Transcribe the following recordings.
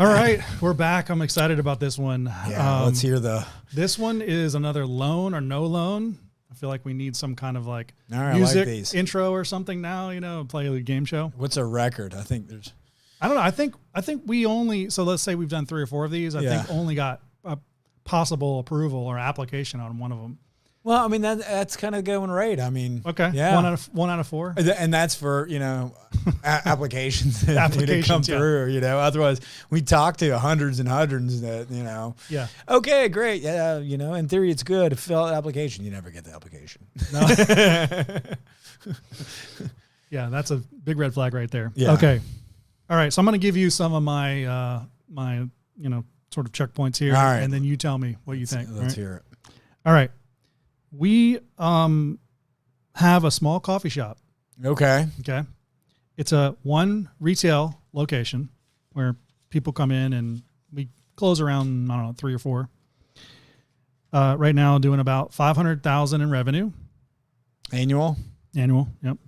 All right, we're back. I'm excited about this one. Yeah, let's hear This one is another loan or no loan. I feel like we need some kind of like music intro or something now, play a game show. What's a record? I think there's... I don't know. I think we only, so let's say we've done 3 or 4 of these. I think only got a possible approval or application on one of them. Well, I mean, that's kind of going right. I mean, okay. Yeah. 1 out of 4. And that's for, applications that need to come through, otherwise we talk to hundreds and hundreds that, Yeah. Okay, great. Yeah. In theory, it's good. Fill out the application. You never get the application. No. Yeah. That's a big red flag right there. Yeah. Okay. All right. So I'm going to give you some of my, sort of checkpoints here. All right. And then you tell me what you think. Let's hear it. All right. We have a small coffee shop. Okay. Okay. It's a one retail location where people come in and we close around, I don't know, 3 or 4. Right now doing about $500,000 in revenue. Annual. Yep.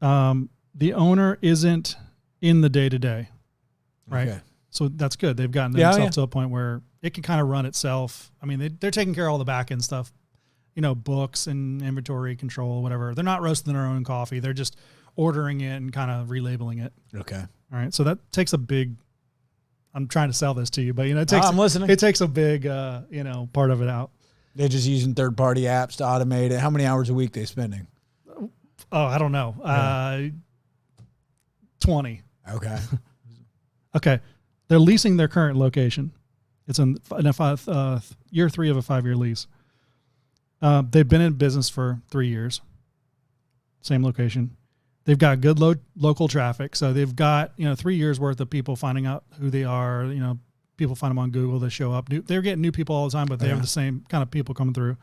The owner isn't in the day-to-day, right? Okay. So that's good. They've gotten themselves to a point where it can kind of run itself. I mean, they're taking care of all the back end stuff, books and inventory control, whatever. They're not roasting their own coffee. They're just ordering it and kind of relabeling it. Okay. All right. So that takes a big, I'm trying to sell this to you, but it takes, I'm listening. It takes a big, part of it out. They're just using third-party apps to automate it. How many hours a week they spending? Oh, I don't know. 20. Okay. Okay. They're leasing their current location. It's in year 3 of a 5-year lease. They've been in business for 3 years. Same location. They've got good local traffic. So they've got, 3 years worth of people finding out who they are. People find them on Google. They show up. They're getting new people all the time, but they have the same kind of people coming through.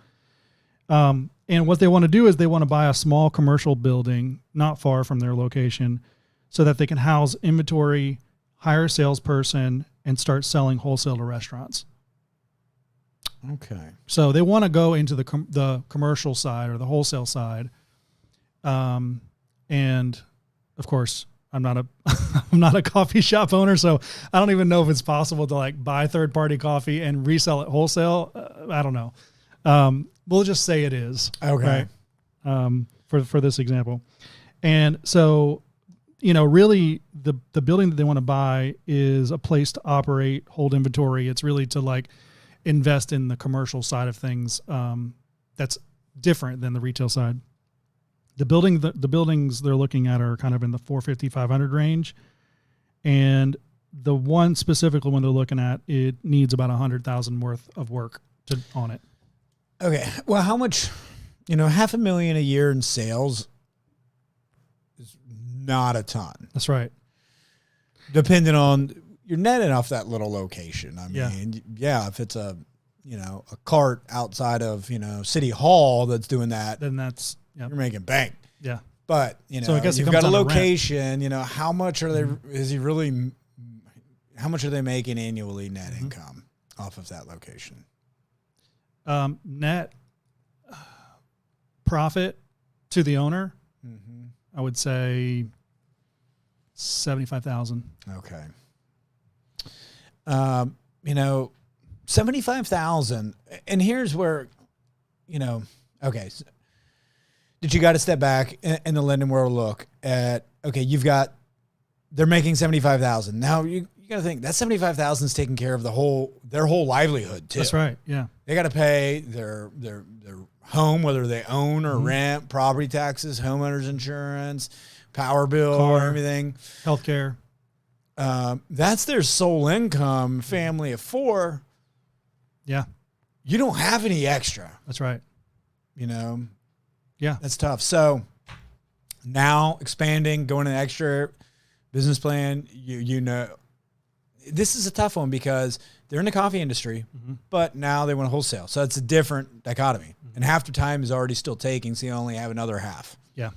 And what they want to do is they want to buy a small commercial building not far from their location so that they can house inventory, hire a salesperson, and start selling wholesale to restaurants. Okay. So they want to go into the commercial side or the wholesale side. And of course, I'm not a coffee shop owner, so I don't even know if it's possible to buy third-party coffee and resell it wholesale. I don't know. We'll just say it is. Okay. Right? For this example. And so, really the building that they want to buy is a place to operate, hold inventory. It's really to invest in the commercial side of things. That's different than the retail side. The buildings they're looking at are kind of in the 450, 500 range. And the one specifically when they're looking at, it needs about 100,000 worth of work on it. Okay. Well, how much, $500,000 a year in sales is not a ton. That's right. Depending on, you're netting off that little location. I mean, if it's a cart outside of, City Hall that's doing that, then that's, you're making bank. Yeah. But, so I guess you've got a location, how much are they, how much are they making annually net income off of that location? Net profit to the owner, I would say 75,000. Okay. 75,000. And here's where, okay. So did you got to step back in the lending world look at, okay, they're making 75,000. Now you got to think that 75,000 is taking care of their whole livelihood too. That's right. Yeah. They got to pay their home, whether they own or rent, property taxes, homeowners insurance, power bill, or everything. Healthcare. That's their sole income, family of 4. Yeah. You don't have any extra. That's right. Yeah. That's tough. So now expanding, going an extra business plan, this is a tough one because they're in the coffee industry, but now they want to wholesale. So it's a different dichotomy. And half the time is already still taking, so you only have another half. Yeah.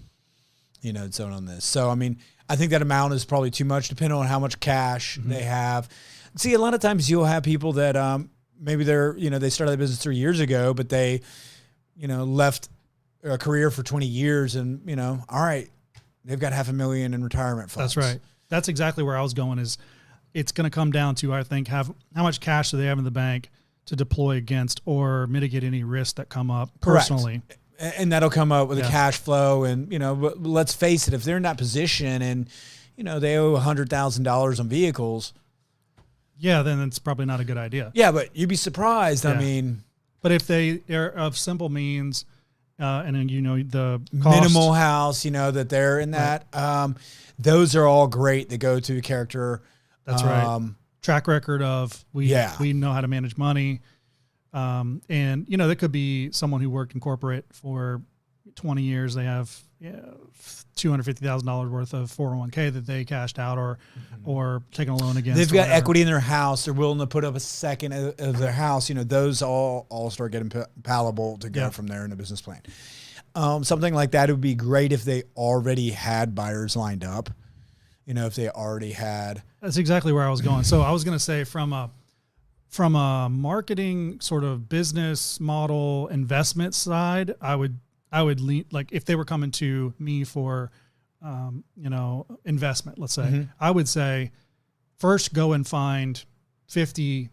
It's on this. So, I mean, I think that amount is probably too much depending on how much cash they have. See, a lot of times you'll have people that maybe they started the business 3 years ago, but they, left a career for 20 years and, all right, they've got $500,000 in retirement funds. That's right. That's exactly where I was going is it's going to come down to, I think, how much cash do they have in the bank to deploy against or mitigate any risks that come up personally. Correct. And that'll come up with a cash flow. And, but let's face it, if they're in that position and, they owe $100,000 on vehicles. Yeah, then it's probably not a good idea. Yeah, but you'd be surprised. Yeah. I mean. But if they are of simple means, and then, the cost, minimal house, that they're in that, right. Those are all great that go to character. That's right. Track record of we know how to manage money. And, there could be someone who worked in corporate for 20 years. They have $250,000 worth of 401k that they cashed out or taken a loan against. They've got equity in their house. They're willing to put up a second of their house. Those all start getting palatable to go from there in a business plan. Something like that would be great if they already had buyers lined up. If they already had. That's exactly where I was going. So I was going to say from a marketing sort of business model investment side, I would lean, like if they were coming to me for, investment, let's say, I would say first go and find 50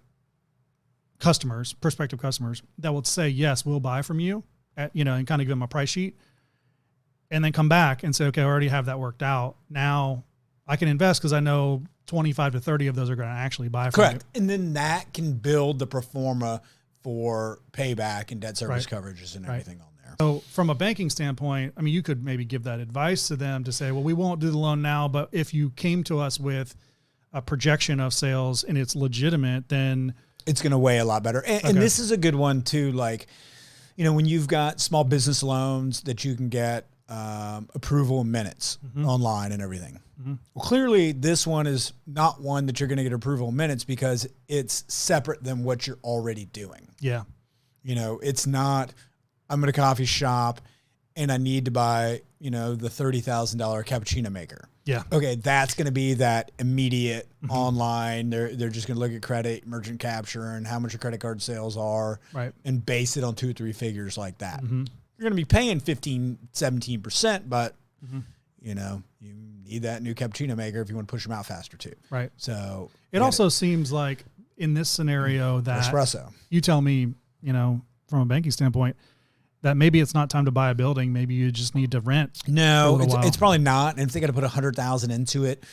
customers, prospective customers that will say, yes, we'll buy from you and kind of give them a price sheet, and then come back and say, okay, I already have that worked out. Now I can invest because I know 25 to 30 of those are going to actually buy from you. Correct. And then that can build the pro forma for payback and debt service coverages and everything on there. So from a banking standpoint, I mean, you could maybe give that advice to them to say, well, we won't do the loan now, but if you came to us with a projection of sales and it's legitimate, then it's going to weigh a lot better. And this is a good one too. Like, when you've got small business loans that you can get approval in minutes online and everything. Well, clearly this one is not one that you're going to get approval in minutes because it's separate than what you're already doing. Yeah. It's not, I'm at a coffee shop and I need to buy, the $30,000 cappuccino maker. Yeah. Okay. That's going to be that immediate online. They're just going to look at credit, merchant capture, and how much your credit card sales are, right, and base it on 2 or 3 figures like that. You're going to be paying 15, 17%, but you need that new cappuccino maker if you want to push them out faster too. Right. So it also seems like in this scenario that espresso, you tell me, from a banking standpoint, that maybe it's not time to buy a building. Maybe you just need to rent. No, it's probably not. And if they got to put 100,000 into it,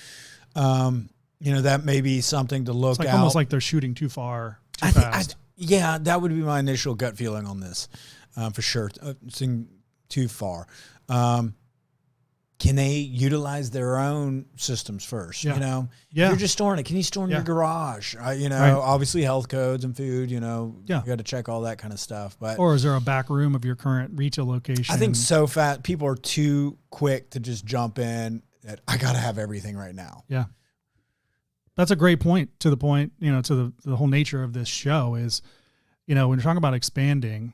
that may be something to look at. It's almost like they're shooting too far, too fast. That would be my initial gut feeling on this, for sure. Seeing too far. Can they utilize their own systems first? Yeah. You're just storing it. Can you store in your garage? Obviously health codes and food, you got to check all that kind of stuff. Or is there a back room of your current retail location? I think so fat people are too quick to just jump in that I got to have everything right now. Yeah. That's a great point to the point, to the whole nature of this show is, when you're talking about expanding,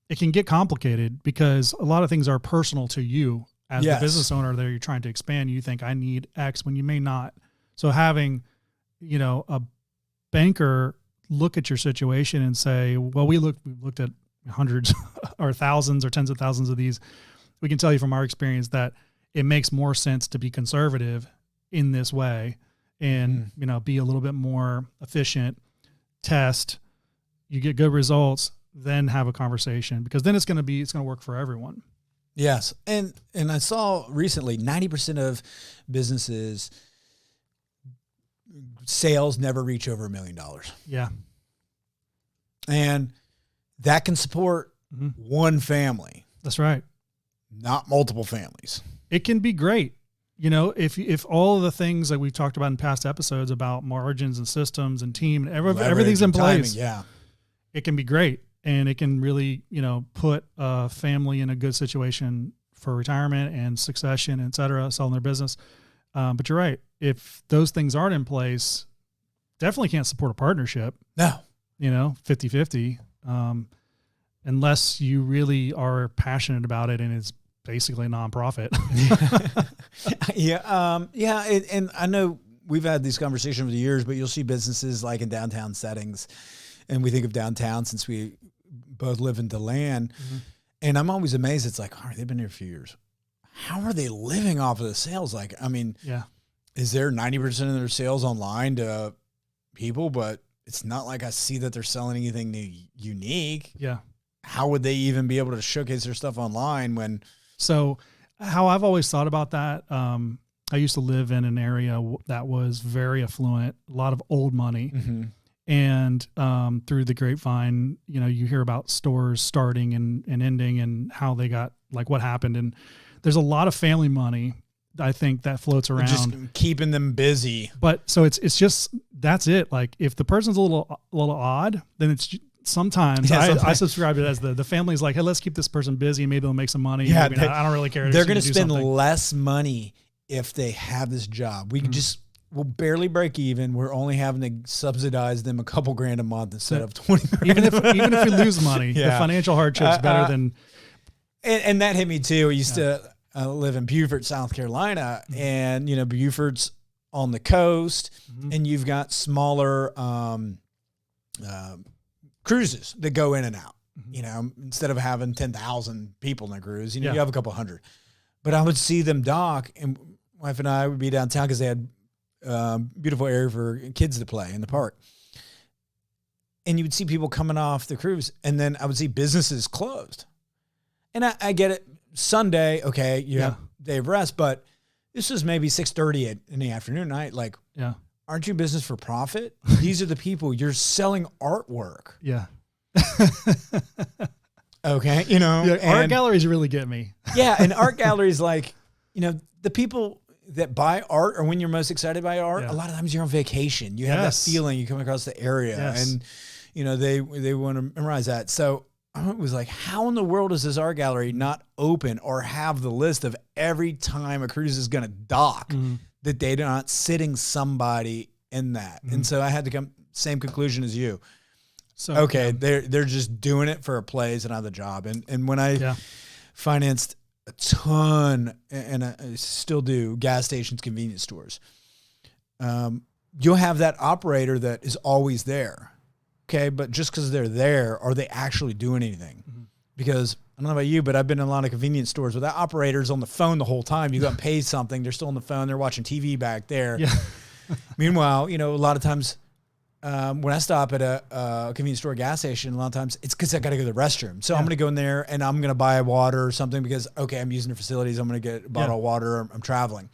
it can get complicated because a lot of things are personal to you. As the business owner there, you're trying to expand, you think I need X when you may not. So having, a banker look at your situation and say, well, we've looked at hundreds or thousands or tens of thousands of these. We can tell you from our experience that it makes more sense to be conservative in this way and, be a little bit more efficient, test, you get good results, then have a conversation because then it's going to work for everyone. Yes. And I saw recently 90% of businesses sales never reach over $1 million. Yeah. And that can support one family. That's right. Not multiple families. It can be great. If all of the things that we've talked about in past episodes about margins and systems and team and everything's in place, it can be great. And it can really, put a family in a good situation for retirement and succession, et cetera, selling their business. But you're right. If those things aren't in place, definitely can't support a partnership. No. 50-50, unless you really are passionate about it and it's basically a nonprofit. And I know we've had these conversations over the years, but you'll see businesses like in downtown settings. And we think of downtown since we both live in DeLand. And I'm always amazed. It's like, all right, they've been here a few years. How are they living off of the sales? Like, I mean, is there 90% of their sales online to people, but it's not like I see that they're selling anything new, unique. Yeah. How would they even be able to showcase their stuff online when? So how I've always thought about that, I used to live in an area that was very affluent, a lot of old money. Mm-hmm. And through the grapevine, you know, you hear about stores starting and ending and how they got, like what happened. And there's a lot of family money, I think, that floats around. Just keeping them busy. But so it's just, that's it. Like if the person's a little odd, then it's sometimes I subscribe it as the family's like, hey, let's keep this person busy. Maybe they'll make some money. Yeah, Maybe I don't really care. They're going to spend less money if they have this job. We can we'll barely break even. We're only having to subsidize them a couple grand a month instead of 20 grand. Even if we lose money, the financial hardship's better than. And that hit me too. I used to live in Beaufort, South Carolina, and you know Beaufort's on the coast, and you've got smaller cruises that go in and out. You know, instead of having 10,000 people in a cruise, you know, you have a couple hundred. But I would see them dock, and wife and I would be downtown because they had beautiful area for kids to play in the park. And you would see people coming off the cruise, and then I would see businesses closed. And I get it. Sunday, okay, you have day of rest, but this was maybe 6:30 in the afternoon night. Like, aren't you business for profit? These are the people you're selling artwork. Yeah. Okay, you know, art galleries really get me. Yeah, and art galleries, like, you know, the people that buy art, or when you're most excited by art, a lot of times you're on vacation. You have that feeling. You come across the area, and you know they want to memorize that. So I was like, how in the world is this art gallery not open or have the list of every time a cruise is going to dock that they're not sitting somebody in that? And so I had to come same conclusion as you. So okay, they're just doing it for a play, it's another job. And when I financed a ton, and I still do, gas stations, convenience stores, you'll have that operator that is always there. Okay, but just because they're there, are they actually doing anything? Because I don't know about you, but I've been in a lot of convenience stores where that operator's on the phone the whole time. You got to pay something, they're still on the phone, they're watching TV back there. Yeah. Meanwhile, you know, a lot of times when I stop at a convenience store, gas station, a lot of times it's because I got to go to the restroom. So I'm going to go in there and I'm going to buy water or something because, okay, I'm using the facilities. I'm going to get a bottle of water. I'm traveling.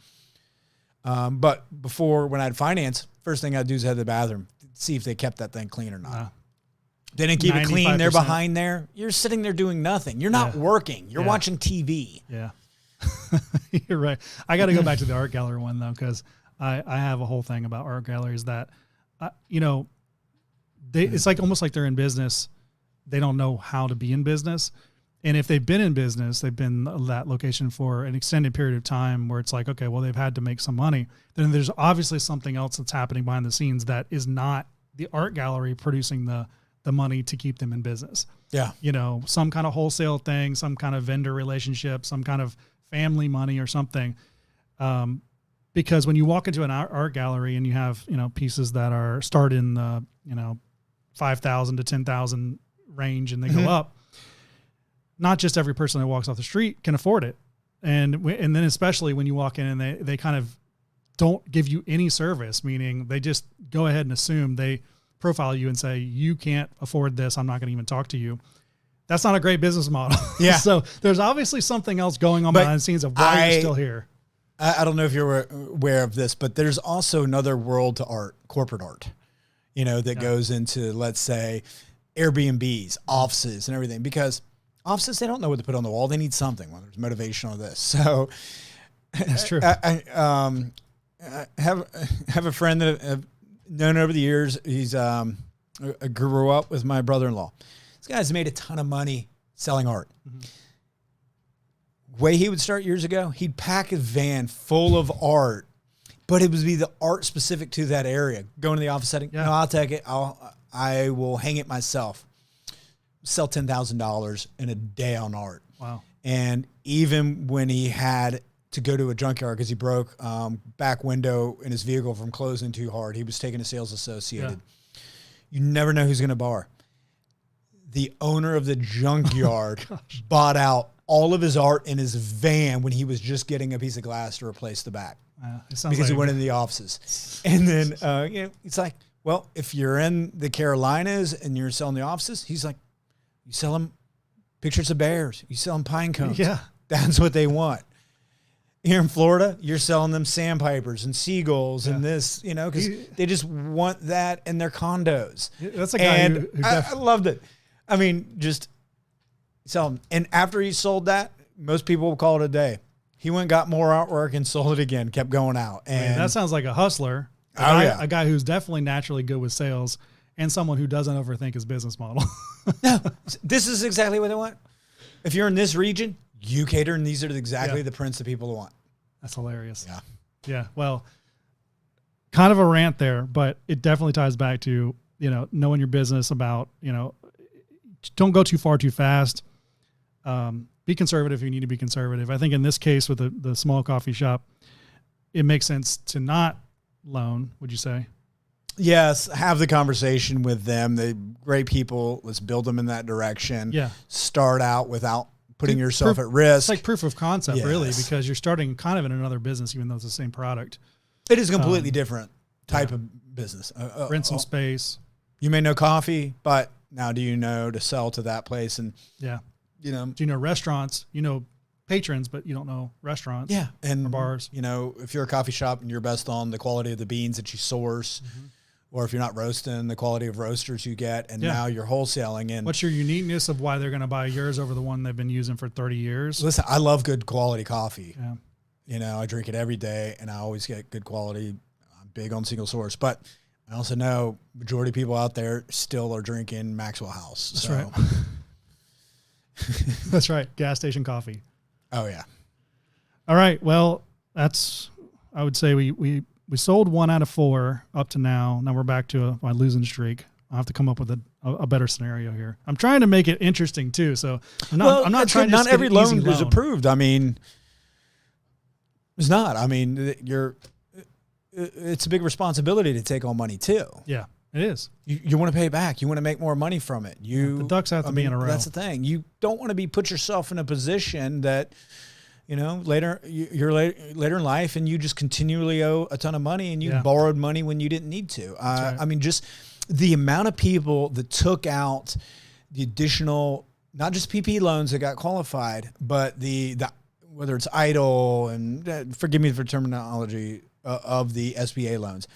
But before, when I had finance, first thing I'd do is head to the bathroom, see if they kept that thing clean or not. They didn't keep it clean. They're behind there. You're sitting there doing nothing. You're not working. You're watching TV. Yeah. You're right. I got to go back to the art gallery one though, because I have a whole thing about art galleries that, you know, it's like almost like they're in business. They don't know how to be in business. And if they've been in business, they've been that location for an extended period of time where it's like, okay, well, they've had to make some money. Then there's obviously something else that's happening behind the scenes that is not the art gallery producing the money to keep them in business. Yeah. You know, some kind of wholesale thing, some kind of vendor relationship, some kind of family money or something. Because when you walk into an art gallery and you have, you know, pieces that are start in the, you know, 5,000 to 10,000 range and they go up, not just every person that walks off the street can afford it. And then especially when you walk in and they kind of don't give you any service, meaning they just go ahead and assume, they profile you and say, you can't afford this, I'm not going to even talk to you. That's not a great business model. Yeah. So there's obviously something else going on behind the scenes of why you're still here. I don't know if you're aware of this, but there's also another world to art, corporate art, you know, that goes into, let's say, Airbnbs, offices and everything, because offices, they don't know what to put on the wall. They need something, whether it's motivational or this. So that's true. I have a friend that I've known over the years. He's I grew up with my brother-in-law. This guy's made a ton of money selling art. Way he would start years ago, he'd pack a van full of art, but it would be the art specific to that area. Go into the office setting. No, I'll take it. I will hang it myself. Sell $10,000 in a day on art. Wow. And even when he had to go to a junkyard because he broke back window in his vehicle from closing too hard, he was taking a sales associated. You never know who's going to borrow. The owner of the junkyard bought out all of his art in his van when he was just getting a piece of glass to replace the back. It sounds because like he went in the offices. And then, it's like, well, if you're in the Carolinas and you're selling the offices, he's like, you sell them pictures of bears, you sell them pine cones. Yeah. That's what they want. Here in Florida, you're selling them sandpipers and seagulls and this, because they just want that in their condos. That's a guy who I loved it. I mean, just sell them. And after he sold that, most people will call it a day. He went and got more artwork and sold it again, kept going out. And that sounds like a hustler. A guy who's definitely naturally good with sales and someone who doesn't overthink his business model. No, this is exactly what they want. If you're in this region, you cater, and these are exactly the prints that people want. That's hilarious. Yeah. Yeah. Well, kind of a rant there, but it definitely ties back to, knowing your business about, don't go too far too fast. Be conservative if you need to be conservative. I think in this case with the small coffee shop, it makes sense to not loan, would you say? Yes, have the conversation with them. They're great people. Let's build them in that direction. Yeah. Start out without putting yourself at risk. It's like proof of concept, really, because you're starting kind of in another business, even though it's the same product. It is a completely different type of business. Rent some space. You may know coffee, but now do you know to sell to that place? And do you know restaurants? You know patrons, but you don't know restaurants. Yeah, and or bars. If you're a coffee shop and you're best on the quality of the beans that you source. Mm-hmm. Or if you're not roasting, the quality of roasters you get, and now you're wholesaling. And what's your uniqueness of why they're going to buy yours over the one they've been using for 30 years? Listen, I love good quality coffee. Yeah. I drink it every day, and I always get good quality. I'm big on single source, but I also know majority of people out there still are drinking Maxwell House. That's right. That's right. Gas station coffee. Oh yeah. All right. Well, I would say we sold 1 out of 4 up to now. Now we're back to my losing streak. I'll have to come up with a better scenario here. I'm trying to make it interesting too. So I'm not trying to. Not every loan is approved. I mean, it's not. I mean, it's a big responsibility to take on money too. Yeah, it is. You want to pay it back. You want to make more money from it. The ducks have to be in a row. That's the thing. You don't want to put yourself in a position that, later in life, and you just continually owe a ton of money, and you borrowed money when you didn't need to. Right. I mean, just the amount of people that took out the additional, not just PPP loans that got qualified, but the whether it's idle and forgive me for terminology of the SBA loans.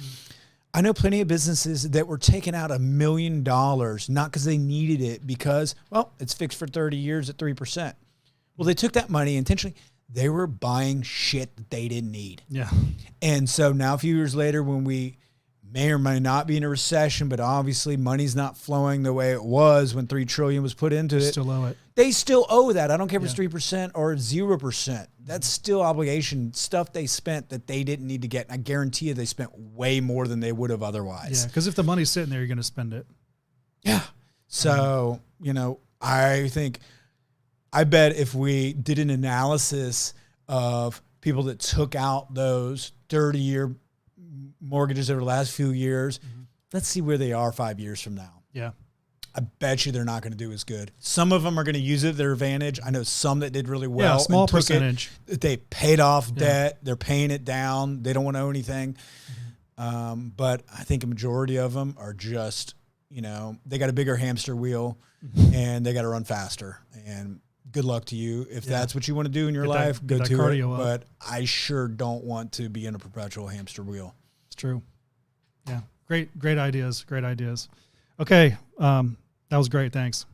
I know plenty of businesses that were taking out $1 million, not because they needed it, because, it's fixed for 30 years at 3%. Well, they took that money intentionally. They were buying shit that they didn't need. Yeah. And so now a few years later, when we may or may not be in a recession, but obviously money's not flowing the way it was when $3 trillion was put into it. Still owe it. They still owe that. I don't care if it's 3% or 0%. That's still obligation, stuff they spent that they didn't need to get. And I guarantee you they spent way more than they would have otherwise. Yeah, because if the money's sitting there, you're going to spend it. Yeah. So, I bet if we did an analysis of people that took out those 30-year mortgages over the last few years, let's see where they are 5 years from now. Yeah. I bet you they're not going to do as good. Some of them are going to use it to their advantage. I know some that did really well. Yeah, small percentage. They paid off debt. They're paying it down. They don't want to owe anything. But I think a majority of them are just, they got a bigger hamster wheel and they got to run faster. And good luck to you. If that's what you want to do in your life, go to it. But I sure don't want to be in a perpetual hamster wheel. It's true. Yeah. Great ideas. Great ideas. Okay. That was great. Thanks.